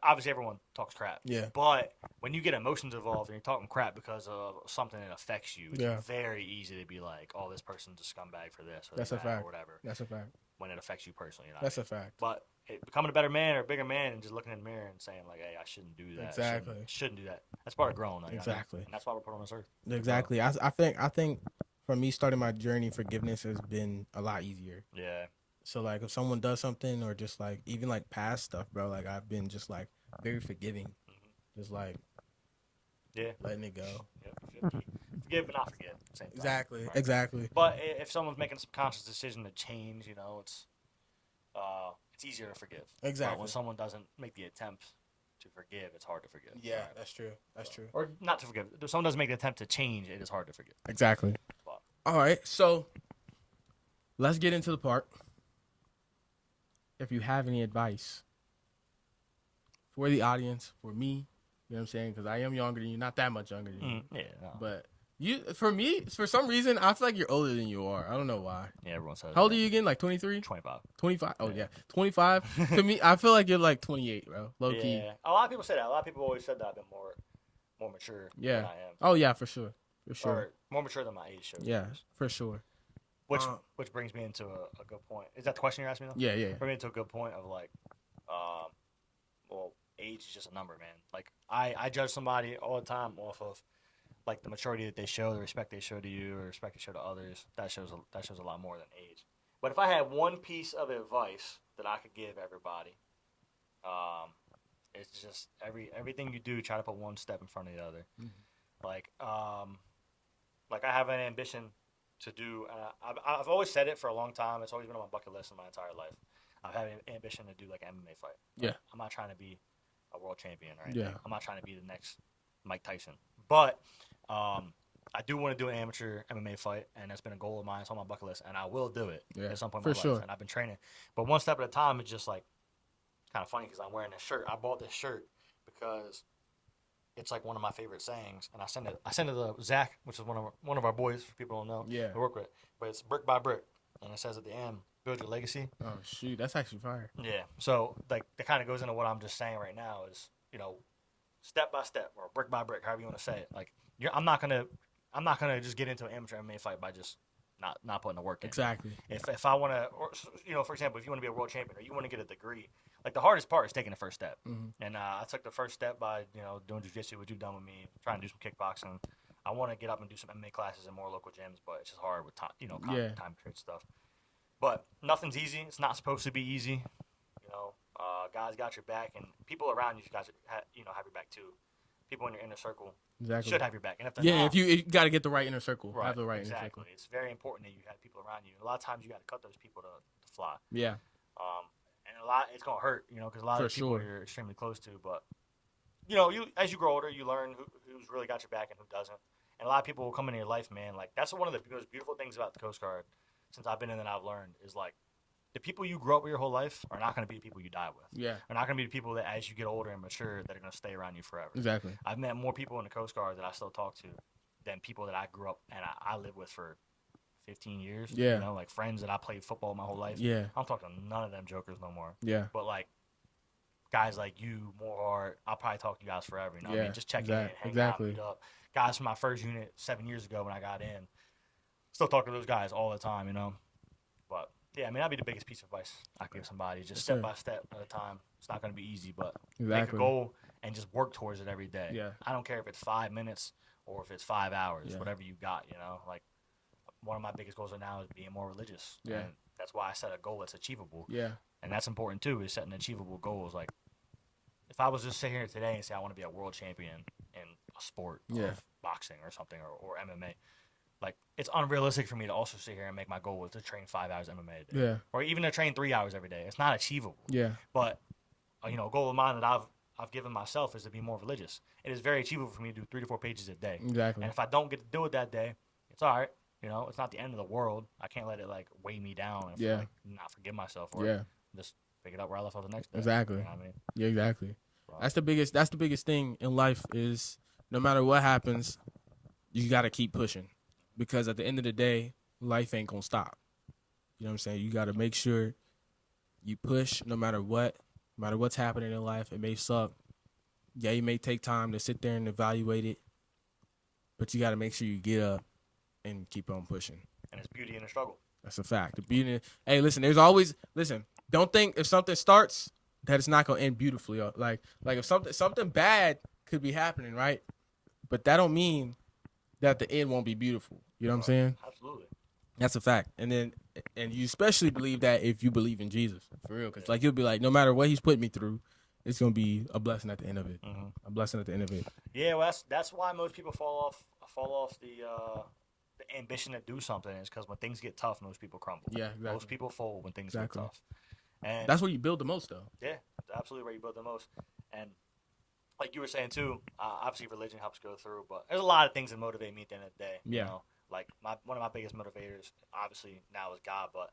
Speaker 3: Obviously, everyone talks crap.
Speaker 2: Yeah.
Speaker 3: But when you get emotions involved and you're talking crap because of something that affects you, it's
Speaker 2: Yeah.
Speaker 3: very easy to be like, "Oh, this person's a scumbag for this," or
Speaker 2: That's a
Speaker 3: that,
Speaker 2: fact.
Speaker 3: or whatever.
Speaker 2: That's a fact.
Speaker 3: When it affects you personally, you know.
Speaker 2: That's a fact.
Speaker 3: But becoming a better man or a bigger man and just looking in the mirror and saying like, "Hey, I shouldn't do that.
Speaker 2: Exactly.
Speaker 3: Shouldn't do that." That's part of growing. Like,
Speaker 2: Exactly.
Speaker 3: and that's why we're put on this earth.
Speaker 2: Exactly. I think for me starting my journey, forgiveness has been a lot easier.
Speaker 3: Yeah.
Speaker 2: So like if someone does something or just like even like past stuff, bro, like I've been just like very forgiving. Just like
Speaker 3: Yeah.
Speaker 2: letting it go.
Speaker 3: Yep. Forgive but not forget. Same thing,
Speaker 2: Exactly.
Speaker 3: right?
Speaker 2: Exactly.
Speaker 3: But if someone's making a subconscious decision to change, you know, it's easier to forgive. But
Speaker 2: Exactly.
Speaker 3: when someone doesn't make the attempt to forgive, it's hard to forgive.
Speaker 2: Yeah,
Speaker 3: Right?
Speaker 2: that's true. That's true.
Speaker 3: Or not to forgive. If someone doesn't make the attempt to change, it is hard to forgive.
Speaker 2: Exactly.
Speaker 3: But
Speaker 2: All right. So let's get into the part. If you have any advice for the audience, for me, you know what I'm saying? Because I am younger than you, not that much younger than you.
Speaker 3: yeah, no.
Speaker 2: But for me, for some reason, I feel like you're older than you are. I don't know why.
Speaker 3: Yeah, everyone says.
Speaker 2: How old are
Speaker 3: that.
Speaker 2: you again? Like 23?
Speaker 3: 25.
Speaker 2: 25? Oh,
Speaker 3: Yeah.
Speaker 2: yeah. 25? To me, I feel like you're like 28, bro. Low
Speaker 3: Yeah,
Speaker 2: key.
Speaker 3: a lot of people say that. A lot of people always said that I've been more mature
Speaker 2: Yeah.
Speaker 3: than I am.
Speaker 2: Oh, yeah, for sure. For sure.
Speaker 3: Or more mature than my age shows.
Speaker 2: Yeah, for sure.
Speaker 3: Which brings me into a good point. Is that the question you're asking me though?
Speaker 2: Yeah, yeah.
Speaker 3: Bring me into a good point of like, well, age is just a number, man. Like I judge somebody all the time off of like the maturity that they show, the respect they show to you, or respect they show to others. That shows a lot more than age. But if I had one piece of advice that I could give everybody, it's just everything you do, try to put one step in front of the other.
Speaker 2: Mm-hmm.
Speaker 3: Like I have an ambition to do. I've always said it for a long time. It's always been on my bucket list in my entire life. I've had an ambition to do like an MMA fight.
Speaker 2: Yeah.
Speaker 3: I'm not trying to be a world champion or
Speaker 2: Yeah.
Speaker 3: anything. I'm not trying to be the next Mike Tyson. But I do want to do an amateur MMA fight, and that's been a goal of mine. It's on my bucket list, and I will do it
Speaker 2: Yeah,
Speaker 3: at some point
Speaker 2: for
Speaker 3: in my
Speaker 2: sure.
Speaker 3: life. And I've been training. But one step at a time, it's just like kind of funny because I'm wearing this shirt. I bought this shirt because it's like one of my favorite sayings, and I sent it to Zach, which is one of our boys. For people who don't know,
Speaker 2: Yeah.
Speaker 3: we work with. But it's brick by brick, and it says at the end, "Build your legacy."
Speaker 2: Oh, shoot. That's actually fire.
Speaker 3: Yeah. So like that kind of goes into what I'm just saying right now is, you know, step by step or brick by brick, however you want to say it. Like I'm not gonna just get into an amateur MMA fight by just not putting the work in.
Speaker 2: Exactly.
Speaker 3: If I want to, or you know, for example, if you want to be a world champion or you want to get a degree, like the hardest part is taking the first step.
Speaker 2: Mhm.
Speaker 3: And I took the first step by doing jiu-jitsu, what you've done with me, trying to do some kickboxing. I want to get up and do some MMA classes in more local gyms, but it's just hard with time,
Speaker 2: Yeah.
Speaker 3: time period stuff. But nothing's easy. It's not supposed to be easy. You know, God's got your back, and people around you guys have your back too. People in your inner circle
Speaker 2: Exactly.
Speaker 3: should have your back, and if they're
Speaker 2: Yeah,
Speaker 3: not,
Speaker 2: if you got to get the right inner circle.
Speaker 3: right,
Speaker 2: Have the right
Speaker 3: exactly.
Speaker 2: inner circle.
Speaker 3: It's very important that you have people around you. A lot of times you got to cut those people to fly.
Speaker 2: Yeah.
Speaker 3: And it's gonna hurt, because a lot
Speaker 2: For
Speaker 3: of people
Speaker 2: sure.
Speaker 3: you're extremely close to. But you as you grow older, you learn who's really got your back and who doesn't. And a lot of people will come into your life, man. Like that's one of the most beautiful things about the Coast Guard, since I've been in and I've learned, is like the people you grow up with your whole life are not going to be the people you die with.
Speaker 2: Yeah.
Speaker 3: They're not going to be the people that, as you get older and mature, that are going to stay around you forever.
Speaker 2: Exactly.
Speaker 3: I've met more people in the Coast Guard that I still talk to than people that I grew up and I lived with for 15 years.
Speaker 2: Yeah.
Speaker 3: Like friends that I played football my whole life.
Speaker 2: Yeah.
Speaker 3: I don't talk to none of them jokers no more.
Speaker 2: Yeah.
Speaker 3: But like guys like you, more hard, I'll probably talk to you guys forever. You know what I
Speaker 2: Yeah,
Speaker 3: mean? Just check in, hang
Speaker 2: exactly.
Speaker 3: out, meet up. Guys from my first unit 7 years ago when I got in, still talk to those guys all the time, But yeah, I mean that'd be the biggest piece of advice I could give somebody. Just
Speaker 2: Yes,
Speaker 3: step
Speaker 2: sir.
Speaker 3: by step at a time. It's not going to be easy, but make
Speaker 2: Exactly.
Speaker 3: a goal and just work towards it every day.
Speaker 2: Yeah.
Speaker 3: I don't care if it's 5 minutes or if it's 5 hours,
Speaker 2: Yeah.
Speaker 3: whatever you got, Like one of my biggest goals right now is being more religious.
Speaker 2: Yeah.
Speaker 3: And that's why I set a goal that's achievable.
Speaker 2: Yeah.
Speaker 3: And that's important too, is setting achievable goals. Like, if I was just sit here today and say I want to be a world champion in a sport of boxing or something or MMA, like, it's unrealistic for me to also sit here and make my goal to train 5 hours MMA a day.
Speaker 2: Yeah.
Speaker 3: Or even to train 3 hours every day. It's not achievable.
Speaker 2: Yeah.
Speaker 3: But, a goal of mine that I've given myself is to be more religious. It is very achievable for me to do 3 to 4 pages a day.
Speaker 2: Exactly.
Speaker 3: And if I don't get to do it that day, it's all right. It's not the end of the world. I can't let it like weigh me down and not forgive myself or just pick it up where I left off the next day.
Speaker 2: Exactly.
Speaker 3: You know what I mean?
Speaker 2: Yeah, exactly.
Speaker 3: Bro.
Speaker 2: That's the biggest thing in life is no matter what happens, you got to keep pushing, because at the end of the day, life ain't going to stop. You know what I'm saying? You got to make sure you push no matter what, no matter what's happening in life. It may suck. Yeah, you may take time to sit there and evaluate it, but you got to make sure you get up and keep on pushing.
Speaker 3: And it's beauty in the struggle.
Speaker 2: That's a fact. The beauty. Hey, listen. Don't think if something starts that it's not gonna end beautifully. Like if something bad could be happening, right? But that don't mean that the end won't be beautiful. You know what I'm saying?
Speaker 3: Absolutely.
Speaker 2: That's a fact. And you especially believe that if you believe in Jesus, for real, because like you'll be like, no matter what He's put me through, it's gonna be a blessing at the end of it.
Speaker 3: Mm-hmm.
Speaker 2: A blessing at the end of it.
Speaker 3: Yeah, well, that's why most people fall off the ambition to do something, is because when things get tough, most people crumble.
Speaker 2: Yeah, exactly.
Speaker 3: Most people fold when things get tough. And
Speaker 2: that's where you build the most, though.
Speaker 3: Yeah, absolutely where you build the most. And like you were saying too, obviously religion helps go through, but there's a lot of things that motivate me at the end of the day.
Speaker 2: Yeah.
Speaker 3: Like one of my biggest motivators, obviously now is God, but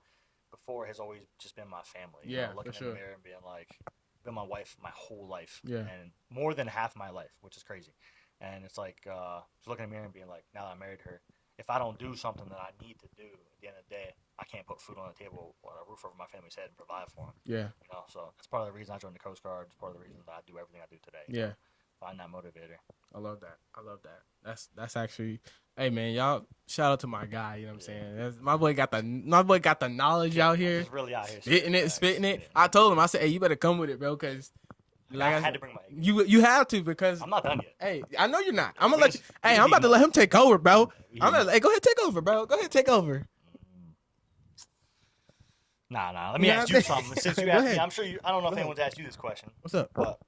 Speaker 3: before has always just been my family.
Speaker 2: Yeah,
Speaker 3: looking
Speaker 2: for sure.
Speaker 3: in the mirror and being like, been my wife my whole life.
Speaker 2: Yeah.
Speaker 3: And more than half my life, which is crazy. And it's like just looking in the mirror and being like, now that I married her, if I don't do something that I need to do at the end of the day, I can't put food on the table or a roof over my family's head and provide for them.
Speaker 2: Yeah.
Speaker 3: So that's part of the reason I joined the Coast Guard. It's part of the reason that I do everything I do today.
Speaker 2: Yeah.
Speaker 3: Find that motivator.
Speaker 2: I love that. That's actually, hey man, y'all shout out to my guy. You know what I'm saying? My boy got the knowledge out here.
Speaker 3: He's really out here
Speaker 2: spitting it.
Speaker 3: Yeah.
Speaker 2: I told him, I said, hey, you better come with it, bro, because
Speaker 3: I had to bring my.
Speaker 2: You have to, because
Speaker 3: I'm not done yet.
Speaker 2: Hey, I know you're not. I'm about to let him take over, bro. Go ahead, take over, bro. Go ahead, take over.
Speaker 3: Nah. Let me ask you something. Since you asked me, I'm sure you. I don't know if
Speaker 2: Go
Speaker 3: anyone's asked you this question.
Speaker 2: What's up?
Speaker 3: But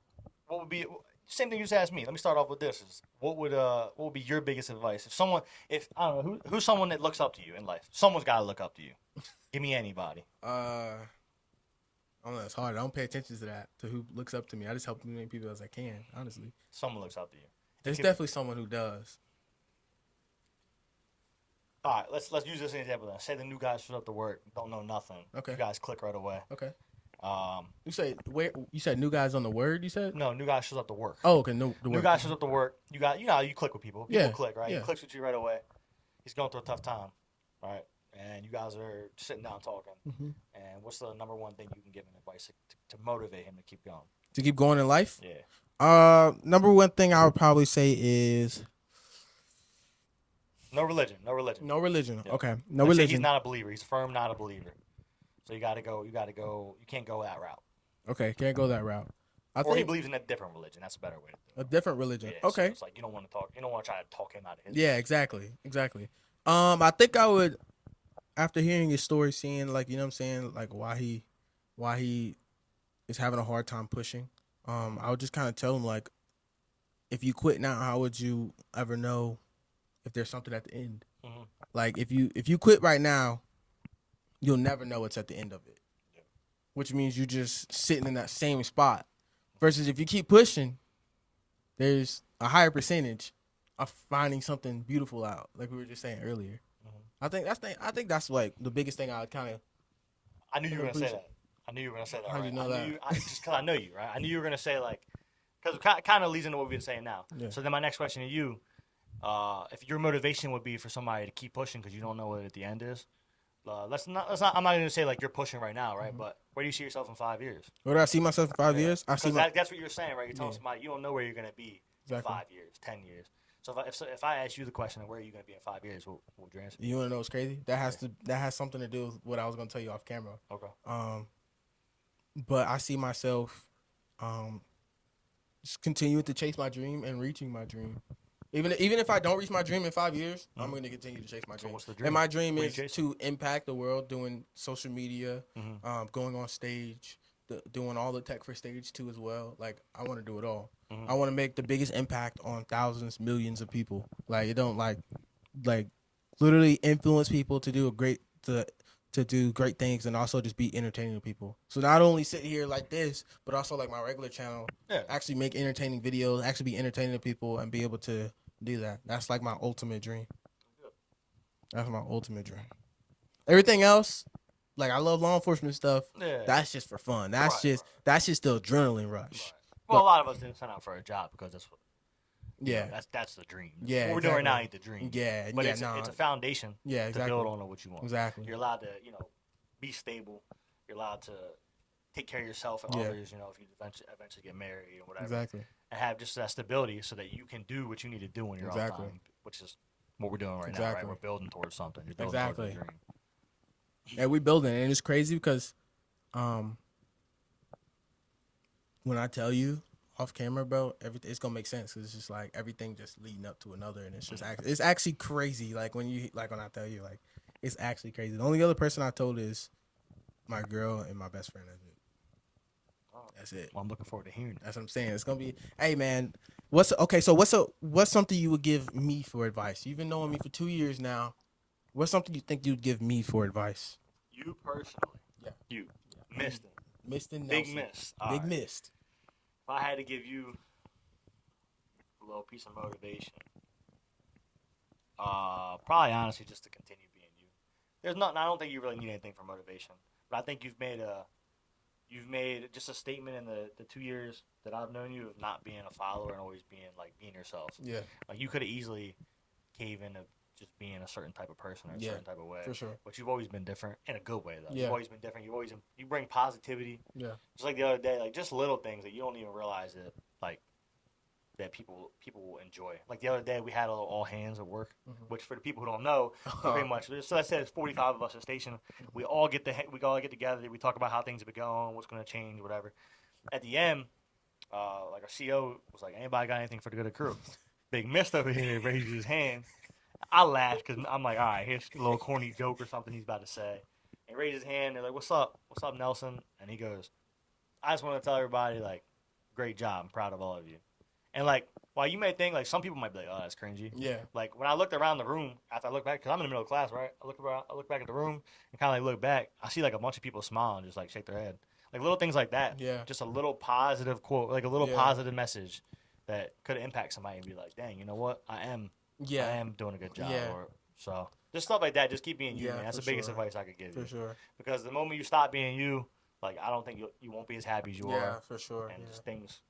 Speaker 3: what would be same thing you just asked me? Let me start off with this: is what would be your biggest advice if I don't know who's someone that looks up to you in life? Someone's got to look up to you. Give me anybody.
Speaker 2: I don't know. It's hard. I don't pay attention to that, to who looks up to me. I just help as many people as I can, honestly.
Speaker 3: Someone looks up to you.
Speaker 2: There's definitely someone who does.
Speaker 3: All right, let's use this as an example then. Say the new guy shows up to work, don't know nothing.
Speaker 2: Okay.
Speaker 3: You guys click right away.
Speaker 2: Okay. You said new guys on the word, you said?
Speaker 3: No, new guy shows up to work.
Speaker 2: Oh, okay. No, the
Speaker 3: new
Speaker 2: word.
Speaker 3: guy shows up to work. You how you click with people. People click, right?
Speaker 2: Yeah.
Speaker 3: He clicks with you right away. He's going through a tough time, right? And you guys are sitting down talking.
Speaker 2: Mm-hmm.
Speaker 3: And what's the number one thing you can give him advice to motivate him to keep going?
Speaker 2: To keep going in life?
Speaker 3: Yeah.
Speaker 2: Number one thing I would probably say is
Speaker 3: no religion.
Speaker 2: No religion.
Speaker 3: Yeah.
Speaker 2: Okay. No
Speaker 3: Let's say
Speaker 2: religion.
Speaker 3: he's not a believer. He's firm not a believer. So you gotta go. You can't go that route.
Speaker 2: Okay, can't go that route.
Speaker 3: Or he believes in a different religion. That's a better way to do it.
Speaker 2: A different religion.
Speaker 3: Yeah,
Speaker 2: okay.
Speaker 3: So it's like you don't want to try to talk him out of his.
Speaker 2: Yeah, exactly. I think I would, after hearing his story, seeing like, you know what I'm saying, like why he is having a hard time pushing. I would just kind of tell him, like, if you quit now, how would you ever know if there's something at the end?
Speaker 3: Mm-hmm.
Speaker 2: Like if you quit right now, you'll never know what's at the end of it.
Speaker 3: Yeah.
Speaker 2: Which means you're just sitting in that same spot. Versus if you keep pushing, there's a higher percentage of finding something beautiful out, like we were just saying earlier. Mm-hmm. I think that's like the biggest thing I would kind of.
Speaker 3: I knew you were gonna say that.
Speaker 2: How'd you know that?
Speaker 3: Just because I know you, right? I knew you were gonna say like, because it kind of leads into what we've been saying now.
Speaker 2: Yeah.
Speaker 3: So then my next question to you, if your motivation would be for somebody to keep pushing because you don't know what at the end is. Let's not. I'm not gonna say like you're pushing right now, right? Mm-hmm. But where do you see yourself in 5 years?
Speaker 2: Where do I see myself in 5 years?
Speaker 3: That's what you're saying, right? You're telling somebody you don't know where you're gonna be in 5 years, 10 years. So if I ask you the question of where are you gonna be in 5 years, what would your answer be?
Speaker 2: You wanna know what's crazy? That has something to do with what I was gonna tell you off camera.
Speaker 3: Okay.
Speaker 2: But I see myself, just continuing to chase my dream and reaching my dream. Even if I don't reach my dream in 5 years, I'm gonna continue to chase my dream.
Speaker 3: what's the dream?
Speaker 2: And my dream
Speaker 3: What are you
Speaker 2: is
Speaker 3: chasing?
Speaker 2: to impact the world doing social media, going on stage, doing all the tech for stage 2 as well. Like I want to do it all. I want to make the biggest impact on thousands, millions of people. Like it don't like literally influence people to do to do great things and also just be entertaining to people. So not only sit here like this, but also like my regular channel, actually make entertaining videos, actually be entertaining to people and be able to do that. That's like my ultimate dream. That's my ultimate dream. Everything else, like I love law enforcement stuff.
Speaker 3: Yeah.
Speaker 2: That's just for fun. That's
Speaker 3: Right,
Speaker 2: just that's just the adrenaline rush.
Speaker 3: Right. Well, a lot of us didn't sign up for a job because that's what.
Speaker 2: Yeah.
Speaker 3: That's the dream.
Speaker 2: Yeah,
Speaker 3: What we're doing right now
Speaker 2: exactly.
Speaker 3: ain't the dream.
Speaker 2: Yeah,
Speaker 3: But
Speaker 2: yeah,
Speaker 3: it's,
Speaker 2: nah.
Speaker 3: it's a foundation
Speaker 2: Yeah,
Speaker 3: to
Speaker 2: exactly.
Speaker 3: build on what you want.
Speaker 2: Exactly.
Speaker 3: You're allowed to, be stable. You're allowed to take care of yourself and others, if you eventually get married or whatever.
Speaker 2: Exactly.
Speaker 3: And have just that stability so that you can do what you need to do in your own time, which is what we're doing right now, right? We're building towards something. You're building towards a dream.
Speaker 2: And we building it, and it's crazy because when I tell you off camera, bro, everything it's gonna make sense. 'Cause it's just like everything just leading up to another, and it's just it's actually crazy. Like when I tell you, like it's actually crazy. The only other person I told is my girl and my best friend. That's it.
Speaker 3: Well, I'm looking forward to hearing it.
Speaker 2: That's what I'm saying. It's gonna be, hey man, what's something you would give me for advice? You've been knowing me for 2 years now. What's something you think you'd give me for advice?
Speaker 3: You personally.
Speaker 2: Yeah.
Speaker 3: You. Miston.
Speaker 2: Miston
Speaker 3: Big
Speaker 2: Nelson.
Speaker 3: miss.
Speaker 2: Big missed.
Speaker 3: If I had to give you a little piece of motivation, probably honestly just to continue being you. I don't think you really need anything for motivation, but I think you've made just a statement in the 2 years that I've known you of not being a follower and always being yourself.
Speaker 2: Yeah.
Speaker 3: Like you could have easily caved into just being a certain type of person or a certain type of way.
Speaker 2: For sure.
Speaker 3: But you've always been different in a good way though.
Speaker 2: Yeah.
Speaker 3: You've always been different. You bring positivity.
Speaker 2: Yeah.
Speaker 3: Just like the other day, like just little things that you don't even realize that people will enjoy. Like the other day, we had a little all hands at work, which for the people who don't know, pretty much. So I said it's 45 of us at station. We all get together. We talk about how things have been going, what's going to change, whatever. At the end, like our CEO was like, "Anybody got anything for the good of the crew?" Big Mist over here raises his hand. I laughed because I'm like, all right, here's a little corny joke or something he's about to say. And he raises his hand. They're like, "What's up? What's up, Nelson?" And he goes, "I just want to tell everybody, like, great job. I'm proud of all of you." And, like, while you may think, like, some people might be like, "Oh, that's cringy."
Speaker 2: Yeah.
Speaker 3: Like, when I looked around the room, after I looked back, because I'm in the middle of class, right? I look back at the room and kind of, like, look back. I see, like, a bunch of people smile and just, like, shake their head. Like, little things like that.
Speaker 2: Yeah.
Speaker 3: Just a little positive quote, like, a little positive message that could impact somebody and be like, dang, you know what? I am doing a good job.
Speaker 2: Yeah.
Speaker 3: So, just stuff like that. Just keep being you, man. That's
Speaker 2: for
Speaker 3: the biggest
Speaker 2: sure.
Speaker 3: advice I could give you.
Speaker 2: For sure.
Speaker 3: Because the moment you stop being you, like, I don't think you won't be as happy as you
Speaker 2: Yeah,
Speaker 3: are.
Speaker 2: for sure.
Speaker 3: And just things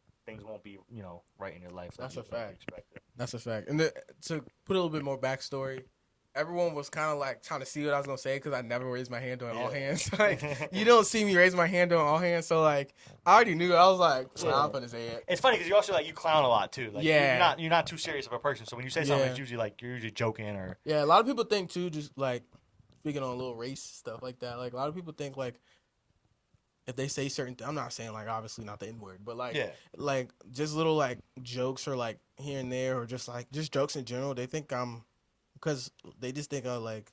Speaker 3: won't be, right in your life.
Speaker 2: That's a
Speaker 3: like
Speaker 2: fact.
Speaker 3: you expected.
Speaker 2: That's a fact. And to put a little bit more backstory, everyone was kind of like trying to see what I was gonna say because I never raised my hand on all hands. Like you don't see me raise my hand on all hands, so like I already knew. I was like, well, I'm gonna say it.
Speaker 3: It's funny because you also you clown a lot too. Like,
Speaker 2: Yeah.
Speaker 3: you're not too serious of a person. So when you say something, it's usually like you're usually joking or.
Speaker 2: Yeah, a lot of people think too, just like speaking on a little race stuff like that. Like a lot of people think like if they say certain, I'm not saying like obviously not the N word, but like like just little like jokes or like here and there or just jokes in general. They think because they just think like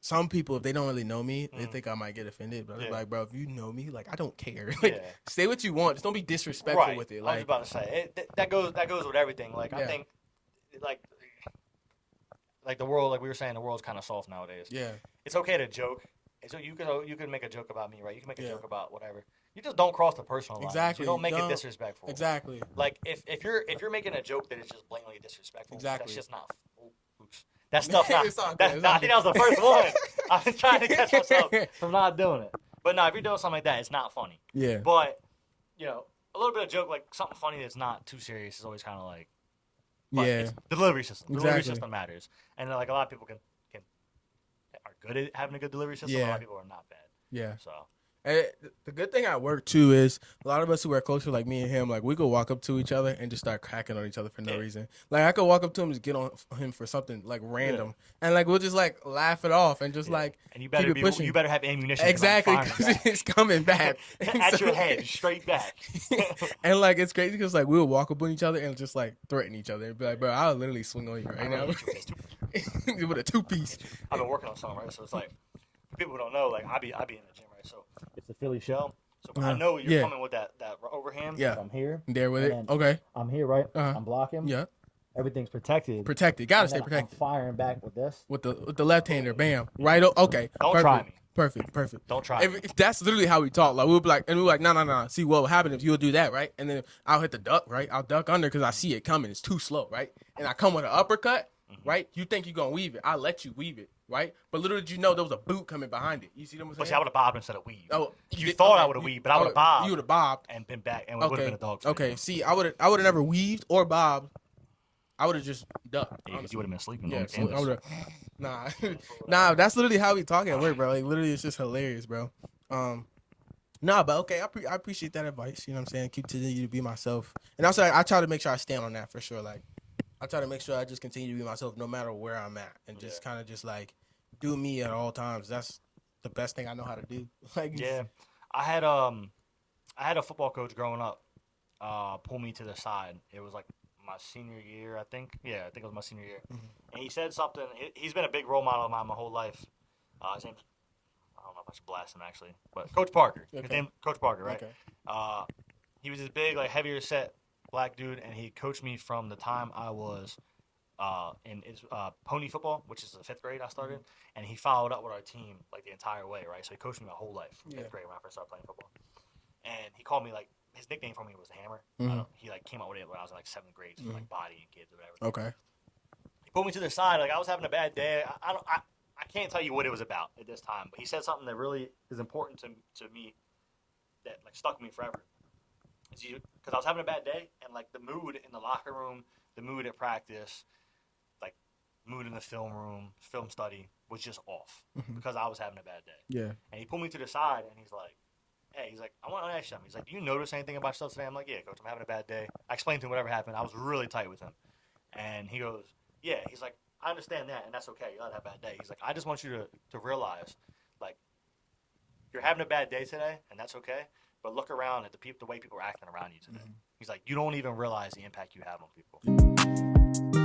Speaker 2: some people if they don't really know me, they think I might get offended. But I'm like, bro, if you know me, like I don't care. Like say what you want, just don't be disrespectful with it. Like
Speaker 3: I was about to say that goes with everything. Like I think like the world, like we were saying, the world's kind of soft nowadays.
Speaker 2: Yeah,
Speaker 3: it's okay to joke. So you can make a joke about me, right? You can make a joke about whatever. You just don't cross the personal line.
Speaker 2: Exactly.
Speaker 3: You don't make it disrespectful.
Speaker 2: Exactly.
Speaker 3: Like if you're making a joke that is just blatantly disrespectful, that's just not. Oops. That stuff. I think that was the first one. I've been trying to catch myself from not doing it. But no, if you're doing something like that, it's not funny.
Speaker 2: Yeah.
Speaker 3: But a little bit of joke, like something funny that's not too serious, is always kind of like. It's delivery system. Delivery system matters, and like a lot of people are good at having a good delivery system. A lot of people are not bad.
Speaker 2: Yeah.
Speaker 3: So
Speaker 2: And the good thing at work too is a lot of us who are closer, like me and him, like we could walk up to each other and just start cracking on each other for no
Speaker 3: Yeah.
Speaker 2: reason. Like I could walk up to him and just get on him for something like random, and like we'll just like laugh it off and just like
Speaker 3: And you
Speaker 2: keep
Speaker 3: better
Speaker 2: it pushing.
Speaker 3: you better have ammunition. 'cause I'm
Speaker 2: Exactly,
Speaker 3: firing
Speaker 2: because
Speaker 3: back.
Speaker 2: it's coming back
Speaker 3: At
Speaker 2: So-
Speaker 3: your head, straight back.
Speaker 2: and like it's crazy because like we'll walk up on each other and just like threaten each other and be like, bro, I'll literally swing on you right now with a 2-piece.
Speaker 3: I've been working on something, right? So it's like for people who don't know, like I be in the gym, right? So it's the Philly shell. So I know you're
Speaker 2: Yeah.
Speaker 3: coming with that overhand.
Speaker 2: Yeah.
Speaker 3: So I'm here.
Speaker 2: There with
Speaker 3: And
Speaker 2: it.
Speaker 3: then-
Speaker 2: Okay.
Speaker 3: I'm here, right?
Speaker 2: Uh-huh.
Speaker 3: I'm blocking.
Speaker 2: Yeah.
Speaker 3: Everything's protected.
Speaker 2: Protected. Gotta
Speaker 3: And
Speaker 2: stay
Speaker 3: then
Speaker 2: protected.
Speaker 3: I'm firing back with this.
Speaker 2: With the left hander, bam, right. Okay,
Speaker 3: Don't
Speaker 2: perfect.
Speaker 3: try me.
Speaker 2: Perfect.
Speaker 3: Don't try me.
Speaker 2: If that's literally how we talk. Like we'll be like, and we're like, no. See what will happen if you'll do that, right? And then I'll hit the duck, right? I'll duck under because I see it coming. It's too slow, right? And I come with an uppercut, right? You think you're gonna weave it? I let you weave it, right? But little did you know there was a boot coming behind it. You see what I'm saying?
Speaker 3: But see, I would have bobbed instead of weaved.
Speaker 2: Oh,
Speaker 3: You thought I would have weaved, but I would have bobbed.
Speaker 2: You would have bobbed.
Speaker 3: And been back, and it would have been a dog. fight.
Speaker 2: Okay. See, I would have never weaved or bobbed. I would have just ducked.
Speaker 3: Yeah, 'cause you would have been sleeping.
Speaker 2: Yeah,
Speaker 3: on
Speaker 2: so I
Speaker 3: canvas.
Speaker 2: would've- nah. That's literally how we talk at work, bro. Like literally, it's just hilarious, bro. Nah, but okay, I appreciate that advice. You know what I'm saying? Keep continue to be myself, and also I try to make sure I stand on that for sure. Like I try to make sure I just continue to be myself no matter where I'm at, and just kind of just like do me at all times. That's the best thing I know how to do. Like
Speaker 3: Yeah, I had a football coach growing up pull me to the side. It was like my senior year, I think. Yeah, I think it was my senior year. And he said something. He's been a big role model of mine my whole life. His name's, I don't know if I should blast him actually, but Coach Parker. His
Speaker 2: Okay.
Speaker 3: name Coach Parker, right?
Speaker 2: Okay.
Speaker 3: He was this big, like heavier set black dude, and he coached me from the time I was in pony football, which is the 5th grade I started, and he followed up with our team like the entire way, right? So he coached me my whole life, 5th grade when I first started playing football. And he called me like his nickname for me was the Hammer. He like came out with it when I was in like 7th grade, just for, like body and kids or whatever.
Speaker 2: Okay.
Speaker 3: He pulled me to the side, like I was having a bad day. I can't tell you what it was about at this time, but he said something that really is important to me that like stuck with me forever. Because I was having a bad day, and like the mood in the locker room, the mood at practice, like mood in the film room, film study was just off because I was having a bad day.
Speaker 2: Yeah.
Speaker 3: And he pulled me to the side, and he's like, "Hey, I want to ask you something." He's like, "Do you notice anything about yourself today?" I'm like, "Yeah, coach, I'm having a bad day." I explained to him whatever happened. I was really tight with him, and he goes, "Yeah." He's like, "I understand that, and that's okay. You had a bad day." He's like, "I just want you to realize, like, you're having a bad day today, and that's okay. But look around at the way people are acting around you today." He's like, "You don't even realize the impact you have on people."